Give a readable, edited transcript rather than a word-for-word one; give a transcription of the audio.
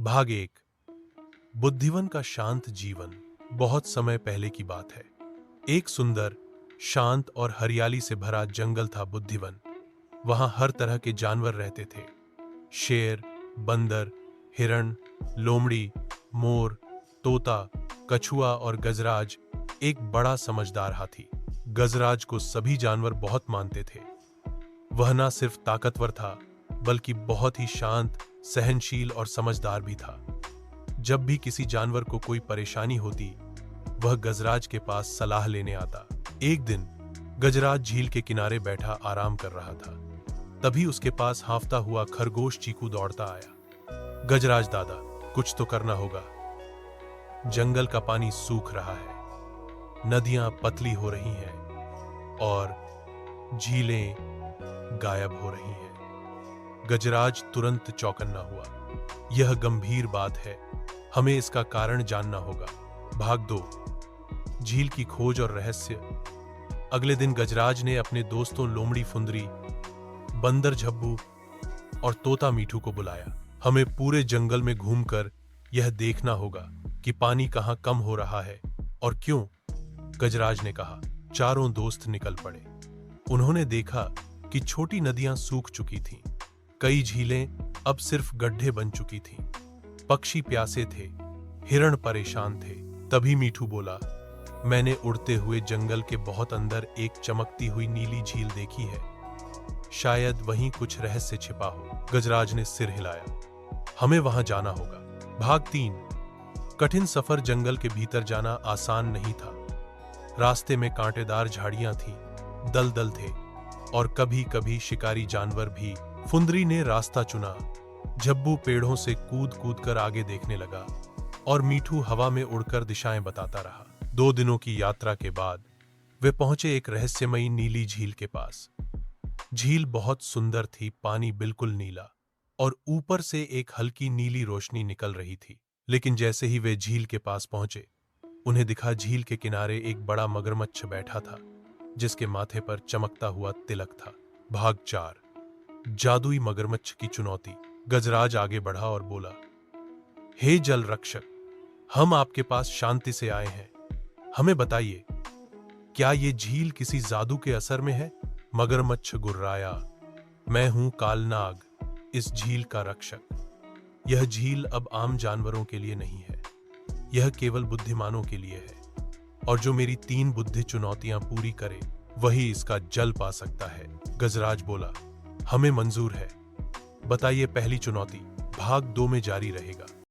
भाग एक। बुद्धिवन का शांत जीवन। बहुत समय पहले की बात है। एक सुंदर, शांत और हरियाली से भरा जंगल था बुद्धिवन। वहां हर तरह के जानवर रहते थे। शेर, बंदर, हिरण, लोमड़ी, मोर, तोता, कछुआ और गजराज। एक बड़ा समझदार हाथी। गजराज को सभी जानवर बहुत मानते थे। वह न सिर्फ ताकतवर था, बल्कि बहुत ही शांत, सहनशील और समझदार भी था। जब भी किसी जानवर को कोई परेशानी होती, वह गजराज के पास सलाह लेने आता। एक दिन गजराज झील के किनारे बैठा आराम कर रहा था। तभी उसके पास हांफता हुआ खरगोश चीकू दौड़ता आया। गजराज दादा, कुछ तो करना होगा। जंगल का पानी सूख रहा है, नदियां पतली हो रही हैं और झीलें गायब हो रही हैं। गजराज तुरंत चौकन्ना हुआ। यह गंभीर बात है, हमें इसका कारण जानना होगा। भाग 2। झील की खोज और रहस्य। अगले दिन गजराज ने अपने दोस्तों लोमड़ी फुंदरी, बंदर झब्बू और तोता मीठू को बुलाया। हमें पूरे जंगल में घूमकर यह देखना होगा कि पानी कहां कम हो रहा है और क्यों, गजराज ने कहा। चारों दोस्त निकल पड़े। उन्होंने देखा कि छोटी नदियां सूख चुकी थीं। कई झीलें अब सिर्फ गड्ढे बन चुकी थीं। पक्षी प्यासे थे, हिरण परेशान थे। तभी मीठू बोला, मैंने उड़ते हुए जंगल के बहुत अंदर एक चमकती हुई नीली झील देखी है। शायद वहीं कुछ रहस्य छिपा हो। गजराज ने सिर हिलाया। हमें वहां जाना होगा। भाग 3। कठिन सफर। जंगल के भीतर जाना आसान नहीं था। रास्ते में कांटेदार झाड़ियां थीं, दलदल थे और कभी कभी शिकारी जानवर भी। फुंदरी ने रास्ता चुना। झब्बू पेड़ों से कूद कूद कर आगे देखने लगा और मीठू हवा में उड़कर दिशाएं बताता रहा। 2 दिनों की यात्रा के बाद वे पहुंचे एक रहस्यमयी नीली झील के पास। झील बहुत सुंदर थी, पानी बिल्कुल नीला और ऊपर से एक हल्की नीली रोशनी निकल रही थी। लेकिन जैसे ही वे झील के पास पहुंचे, उन्हें दिखा झील के किनारे एक बड़ा मगरमच्छ बैठा था, जिसके माथे पर चमकता हुआ तिलक था। भाग 4। जादुई मगरमच्छ की चुनौती। गजराज आगे बढ़ा और बोला, हे जल रक्षक, हम आपके पास शांति से आए हैं। हमें बताइए, क्या ये झील किसी जादू के असर में है? मगरमच्छ गुर्राया, मैं हूं कालनाग, इस झील का रक्षक। यह झील अब आम जानवरों के लिए नहीं है, यह केवल बुद्धिमानों के लिए है। और जो मेरी 3 बुद्धि चुनौतियां पूरी करे, वही इसका जल पा सकता है। गजराज बोला, हमें मंजूर है। बताइए पहली चुनौती। भाग 2 में जारी रहेगा।